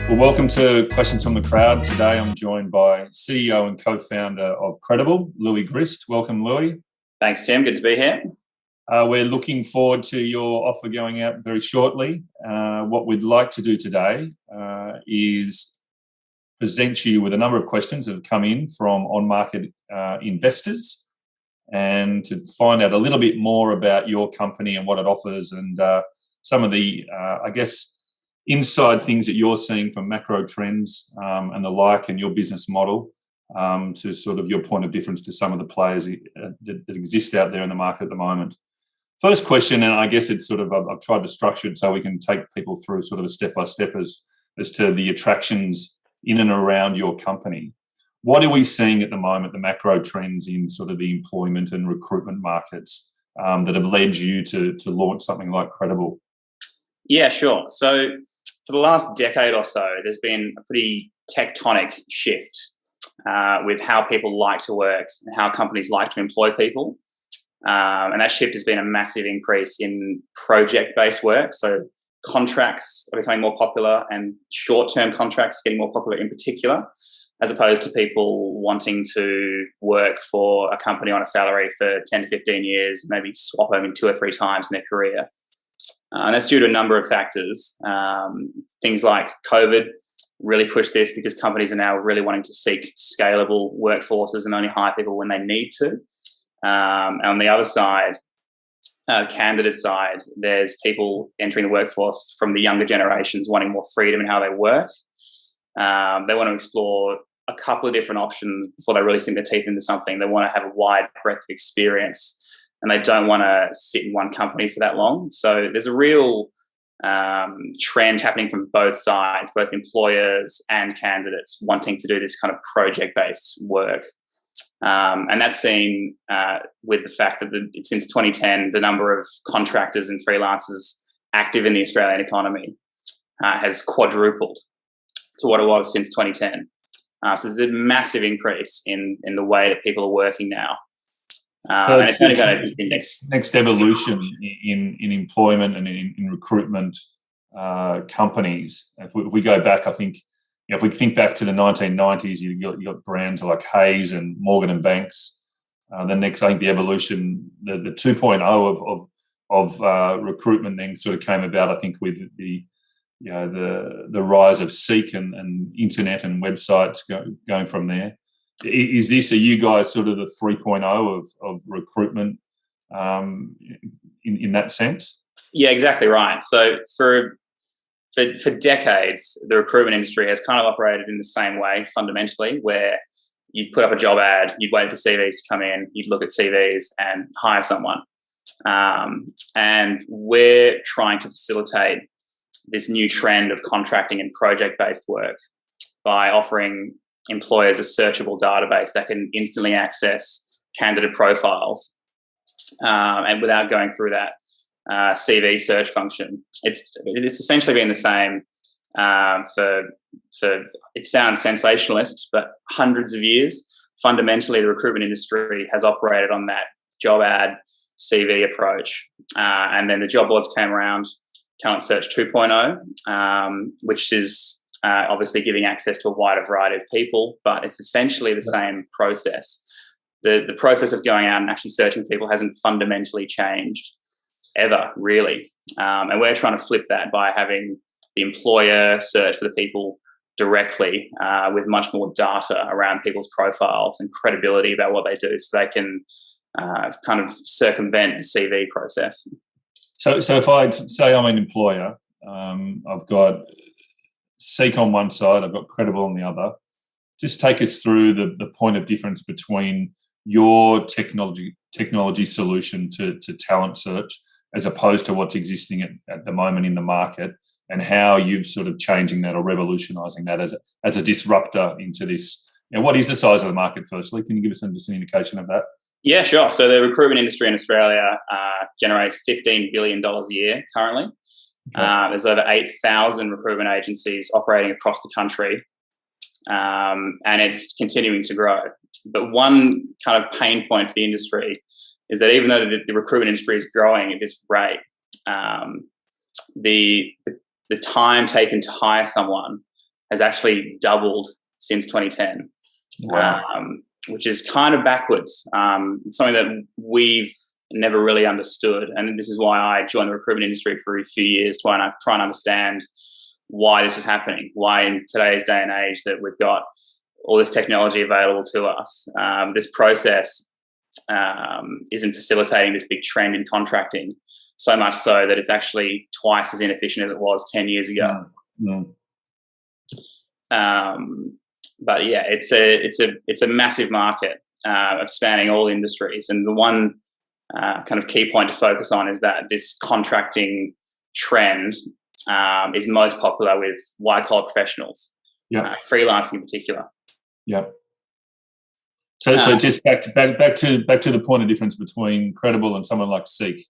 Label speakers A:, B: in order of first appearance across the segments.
A: Well, welcome to Questions from the Crowd. Today I'm joined by CEO and co-founder of Kredible, Louis Grist. Welcome, Louis.
B: Thanks, Tim. Good to be here.
A: We're looking forward to your offer going out very shortly. What we'd like to do today is present you with a number of questions that have come in from on-market investors and to find out a little bit more about your company and what it offers and some of the, inside things that you're seeing from macro trends and the like and your business model to sort of your point of difference to some of the players that exist out there in the market at the moment. First question, and I guess it's sort of, I've tried to structure it so we can take people through sort of a step-by-step as to the attractions in and around your company. What are we seeing at the moment, the macro trends in sort of the employment and recruitment markets that have led you to launch something like Kredible?
B: Yeah, sure. So for the last decade or so, there's been a pretty tectonic shift with how people like to work and how companies like to employ people. And that shift has been a massive increase in project-based work. So contracts are becoming more popular and short-term contracts getting more popular in particular, as opposed to people wanting to work for a company on a salary for 10 to 15 years, maybe swap over 2 or 3 times in their career. And that's due to a number of factors. Things like COVID really pushed this because companies are now really wanting to seek scalable workforces and only hire people when they need to. On the other side, candidate side, there's people entering the workforce from the younger generations wanting more freedom in how they work. They want to explore a couple of different options before they really sink their teeth into something. They want to have a wide breadth of experience and they don't want to sit in one company for that long. So there's a real trend happening from both sides, both employers and candidates wanting to do this kind of project-based work. And that's seen with the fact that since 2010, the number of contractors and freelancers active in the Australian economy has quadrupled to what it was since 2010. So there's a massive increase in the way that people are working now.
A: So
B: and it's only going to be
A: next evolution in employment and in recruitment companies. If we go back, I think, if we think back to the 1990s, you got brands like Hayes and Morgan and Banks. The next, I think, the evolution, the 2.0 of recruitment then sort of came about, I think, with the rise of Seek and internet and websites going from there. Are you guys sort of the 3.0 of recruitment in that sense?
B: Yeah, exactly right. So for decades, the recruitment industry has kind of operated in the same way fundamentally, where you'd put up a job ad, you'd wait for CVs to come in, you'd look at CVs and hire someone. And we're trying to facilitate this new trend of contracting and project-based work by offering employers a searchable database that can instantly access candidate profiles and without going through that CV search function. It's essentially been the same for it sounds sensationalist, but hundreds of years. Fundamentally, the recruitment industry has operated on that job ad CV approach. And then the job boards came around, Talent Search 2.0, which is obviously giving access to a wider variety of people, but it's essentially the same process. The process of going out and actually searching for people hasn't fundamentally changed ever, really. And we're trying to flip that by having the employer search for the people directly with much more data around people's profiles and credibility about what they do, so they can kind of circumvent the CV process.
A: So if I say I'm an employer, I've got Seek on one side, I've got Kredible on the other. Just take us through the point of difference between your technology solution to talent search as opposed to what's existing at the moment in the market, and how you've sort of changing that or revolutionising that as a disruptor into this. What is the size of the market, firstly? Can you give us just an indication of that?
B: Yeah, sure. So the recruitment industry in Australia generates $15 billion a year currently. Okay. There's over 8,000 recruitment agencies operating across the country, and it's continuing to grow. But one kind of pain point for the industry is that even though the recruitment industry is growing at this rate, the time taken to hire someone has actually doubled since 2010,
A: Wow.
B: which is kind of backwards. It's something that we've never really understood, and this is why I joined the recruitment industry for a few years, trying to understand why this was happening, why in today's day and age that we've got all this technology available to us, this process isn't facilitating this big trend in contracting, so much so that it's actually twice as inefficient as it was 10 years ago. But yeah, it's a massive market of spanning all industries, and the one kind of key point to focus on is that this contracting trend is most popular with white-collar professionals, freelancing in particular.
A: Yeah. So just back to the point of difference between Kredible and someone like Seek.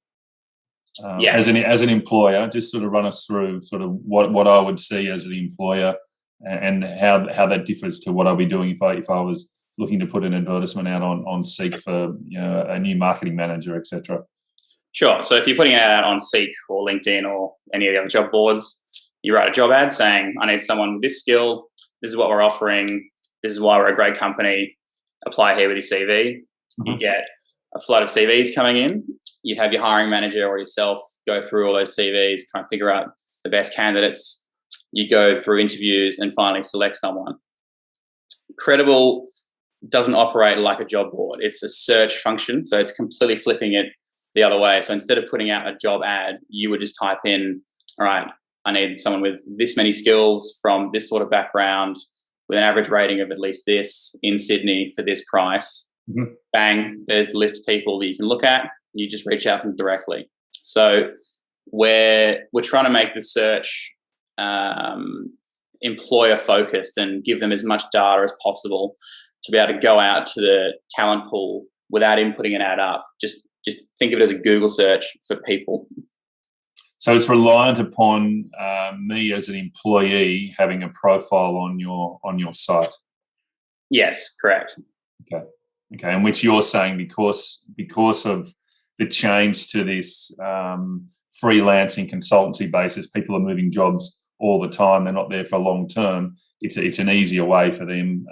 A: As an employer, just sort of run us through sort of what I would see as the employer and how that differs to what I'll be doing if I was looking to put an advertisement out on Seek for a new marketing manager, etc.
B: Sure. So if you're putting it out on Seek or LinkedIn or any of the other job boards, you write a job ad saying, I need someone with this skill. This is what we're offering. This is why we're a great company. Apply here with your CV. You get a flood of CVs coming in. You have your hiring manager or yourself go through all those CVs, try and figure out the best candidates. You go through interviews and finally select someone. Kredible doesn't operate like a job board. It's a search function, so it's completely flipping it the other way. So instead of putting out a job ad, you would just type in, all right, I need someone with this many skills from this sort of background with an average rating of at least this in Sydney for this price. Bang, there's the list of people that you can look at. You just reach out to them directly. So we're trying to make the search employer focused and give them as much data as possible to be able to go out to the talent pool without inputting an ad up. Just think of it as a Google search for people.
A: So it's reliant upon me as an employee having a profile on your site.
B: Yes, correct.
A: Okay, and which you're saying because of the change to this freelancing consultancy basis, people are moving jobs all the time. They're not there for long term. It's an easier way for them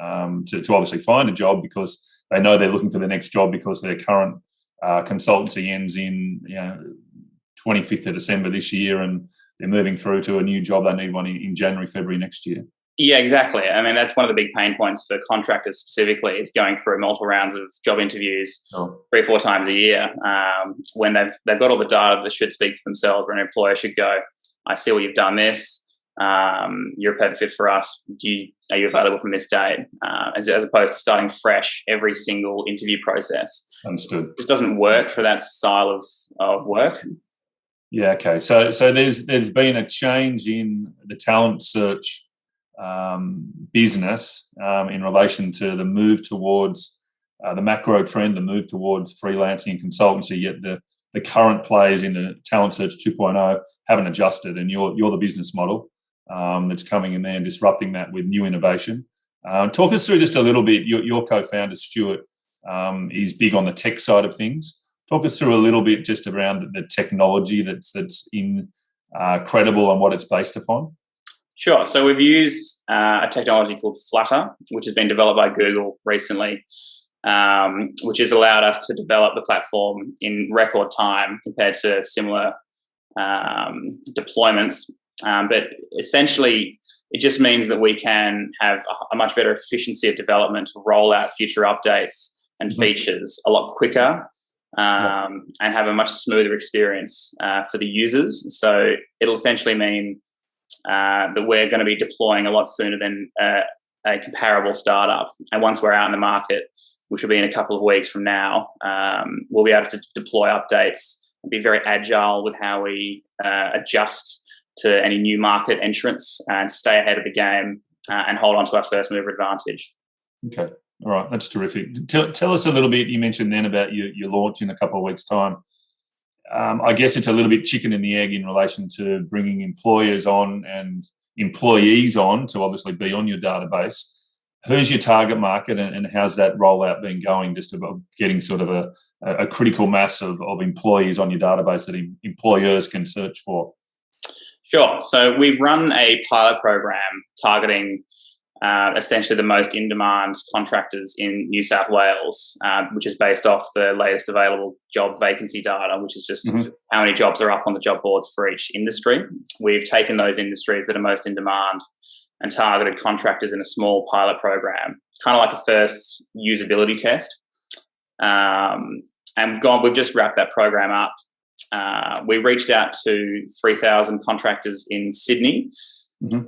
A: to obviously find a job because they know they're looking for the next job because their current consultancy ends in 25th of December this year, and they're moving through to a new job. They need one in January, February next year. Yeah,
B: exactly. I mean, that's one of the big pain points for contractors specifically is going through multiple rounds of job interviews 3 or 4 times a year when they've got all the data that should speak for themselves, where an employer should go, I see what you've done this. You're a perfect fit for us. Are you available from this date? As opposed to starting fresh every single interview process.
A: Understood.
B: It just doesn't work for that style of work.
A: Yeah, okay. So there's been a change in the talent search business in relation to the move towards the macro trend, the move towards freelancing and consultancy, yet the current players in the talent search 2.0 haven't adjusted, and you're the business model that's coming in there and disrupting that with new innovation. Talk us through just a little bit. Your co-founder, Stuart, is big on the tech side of things. Talk us through a little bit just around the technology that's in Kredible and what it's based upon.
B: Sure. So we've used a technology called Flutter, which has been developed by Google recently, which has allowed us to develop the platform in record time compared to similar deployments. But essentially, it just means that we can have a much better efficiency of development to roll out future updates and features a lot quicker. And have a much smoother experience for the users. So it'll essentially mean that we're going to be deploying a lot sooner than a comparable startup. And once we're out in the market, which will be in a couple of weeks from now, we'll be able to deploy updates and be very agile with how we adjust to any new market entrants and stay ahead of the game and hold on to our first mover advantage.
A: Okay. All right, that's terrific. Tell us a little bit, you mentioned then about your launch in a couple of weeks' time. I guess it's a little bit chicken and the egg in relation to bringing employers on and employees on to obviously be on your database. Who's your target market and how's that rollout been going, just about getting sort of a critical mass of employees on your database that employers can search for?
B: Sure. So we've run a pilot program targeting essentially the most in-demand contractors in New South Wales, which is based off the latest available job vacancy data, which is just how many jobs are up on the job boards for each industry. We've taken those industries that are most in demand and targeted contractors in a small pilot program. It's kind of like a first usability test. And we've just wrapped that program up. We reached out to 3,000 contractors in Sydney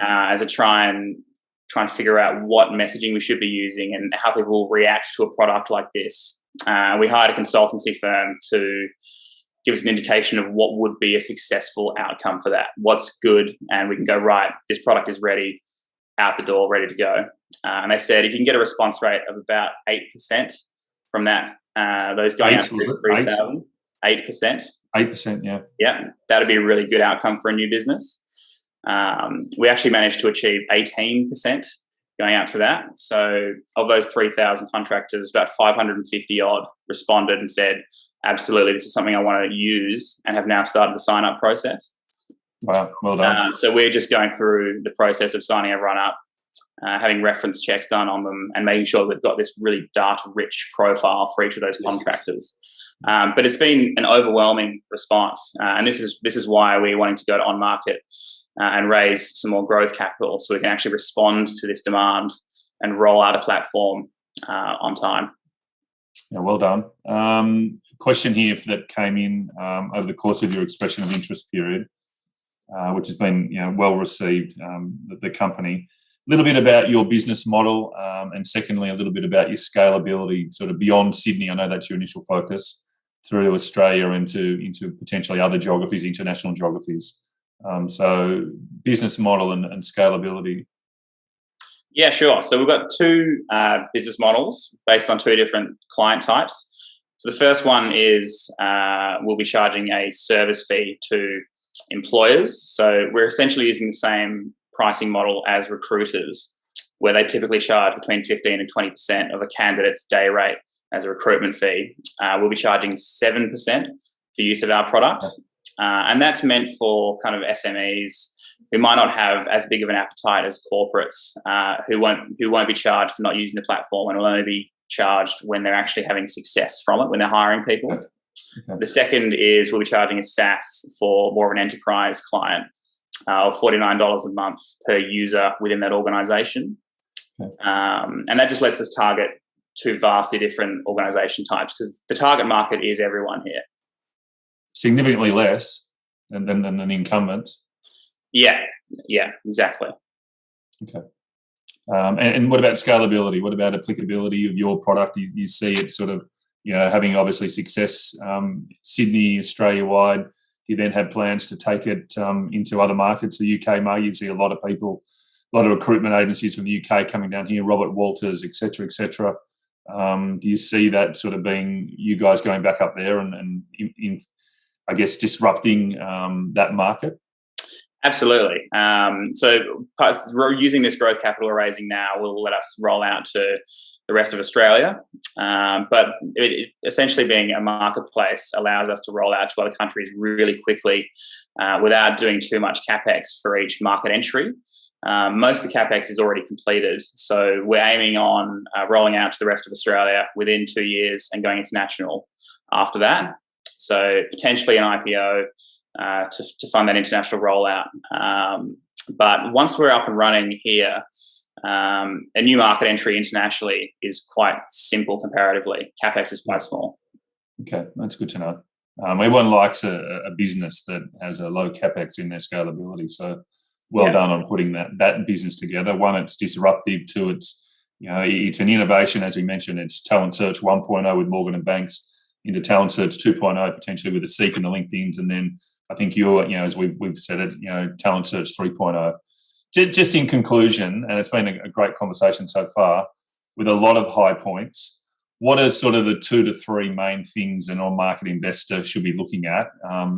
B: as a try and figure out what messaging we should be using and how people will react to a product like this. We hired a consultancy firm to give us an indication of what would be a successful outcome for that. What's good, and we can go, right, this product is ready, out the door, ready to go. And they said if you can get a response rate of about 8% from that, those going out to 3,000, 8%.
A: 8%, yeah.
B: Yeah, that'd be a really good outcome for a new business. We actually managed to achieve 18% going out to that. So of those 3,000 contractors, about 550 odd responded and said, absolutely, this is something I want to use, and have now started the sign-up process.
A: Wow, well done.
B: So we're just going through the process of signing everyone up, having reference checks done on them, and making sure we've got this really data-rich profile for each of those contractors. But it's been an overwhelming response, and this is why we're wanting to go to on-market and raise some more growth capital so we can actually respond to this demand and roll out a platform on time.
A: Yeah, well done. Question here that came in over the course of your expression of interest period, which has been well received, the company. A little bit about your business model, and secondly, a little bit about your scalability, sort of beyond Sydney. I know that's your initial focus, through to Australia, into potentially other geographies, international geographies. So business model and scalability.
B: Yeah, sure. So we've got two business models based on two different client types. So the first one is we'll be charging a service fee to employers. So we're essentially using the same pricing model as recruiters, where they typically charge between 15 and 20% of a candidate's day rate as a recruitment fee. We'll be charging 7% for use of our product. And that's meant for kind of SMEs who might not have as big of an appetite as corporates, who won't be charged for not using the platform, and will only be charged when they're actually having success from it, when they're hiring people. Okay. The second is we'll be charging a SaaS for more of an enterprise client, of $49 a month per user within that organisation. Okay. And that just lets us target two vastly different organisation types, because the target market is everyone here.
A: Significantly less than an incumbent.
B: Yeah, exactly. Okay.
A: And what about scalability? What about applicability of your product? You see it sort of, having obviously success, Sydney, Australia-wide. You then have plans to take it into other markets. The UK market, you see a lot of people, a lot of recruitment agencies from the UK coming down here, Robert Walters, et cetera, et cetera. Do you see that sort of being you guys going back up there and I guess, disrupting that market?
B: Absolutely. So we're using this growth capital we're raising now will let us roll out to the rest of Australia. But it essentially being a marketplace allows us to roll out to other countries really quickly without doing too much CapEx for each market entry. Most of the CapEx is already completed. So we're aiming on rolling out to the rest of Australia within 2 years and going international after that. So potentially an IPO to fund that international rollout. But once we're up and running here, a new market entry internationally is quite simple comparatively. CapEx is quite small.
A: Okay, that's good to know. Everyone likes a business that has a low CapEx in their scalability. So well done on putting that business together. One, it's disruptive. Two, it's an innovation, as we mentioned. It's Talent Search 1.0 with Morgan and Banks, into Talent Search 2.0 potentially with the Seek and the LinkedIn's, and then I think you're, as we've said it, Talent Search 3.0. Just in conclusion, and it's been a great conversation so far with a lot of high points. What are sort of the 2 to 3 main things an on-market investor should be looking at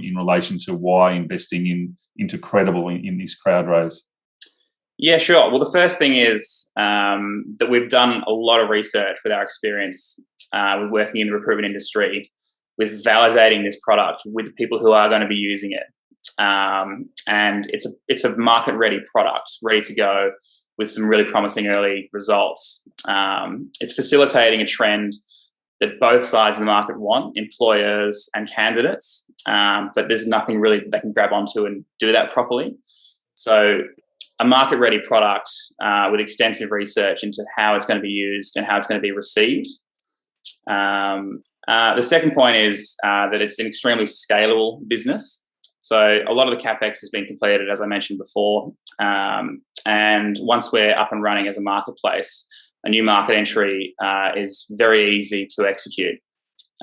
A: in relation to why investing into Kredible in this crowd raise?
B: Yeah, sure. Well, the first thing is that we've done a lot of research with our experience with working in the recruitment industry, with validating this product with the people who are going to be using it. and it's a market ready product, ready to go, with some really promising early results. It's facilitating a trend that both sides of the market want, employers and candidates, but there's nothing really they can grab onto and do that properly. So a market-ready product with extensive research into how it's going to be used and how it's going to be received. The second point is that it's an extremely scalable business. So a lot of the CapEx has been completed, as I mentioned before, and once we're up and running as a marketplace, a new market entry is very easy to execute.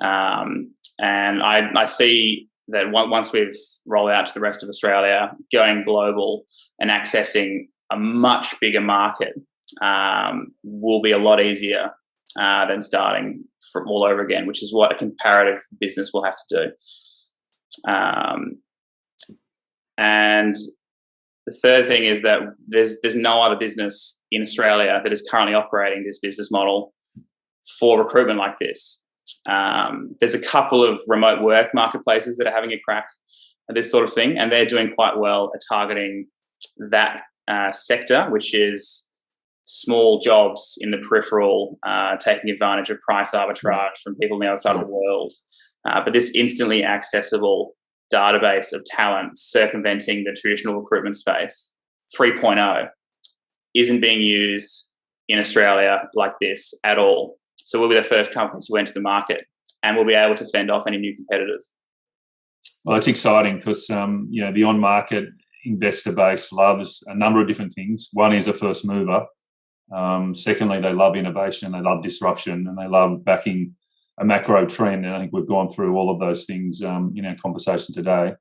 B: And I see that once we've rolled out to the rest of Australia, going global and accessing a much bigger market will be a lot easier than starting from all over again, which is what a comparative business will have to do. And the third thing is that there's no other business in Australia that is currently operating this business model for recruitment like this. There's a couple of remote work marketplaces that are having a crack at this sort of thing, and they're doing quite well at targeting that sector, which is small jobs in the peripheral, taking advantage of price arbitrage from people on the other side of the world. But this instantly accessible database of talent circumventing the traditional recruitment space 3.0 isn't being used in Australia like this at all. So we'll be the first company to enter the market, and we'll be able to fend off any new competitors.
A: Well, it's exciting because the on-market investor base loves a number of different things. One is a first mover. Secondly, they love innovation, they love disruption, and they love backing a macro trend. And I think we've gone through all of those things in our conversation today.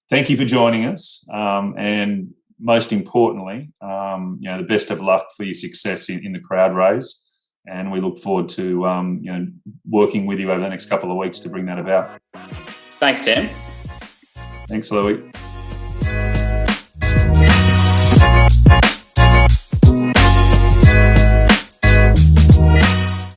A: Thank you for joining us. And most importantly, the best of luck for your success in the crowd raise. And we look forward to working with you over the next couple of weeks to bring that about.
B: Thanks, Tim.
A: Thanks, Louis.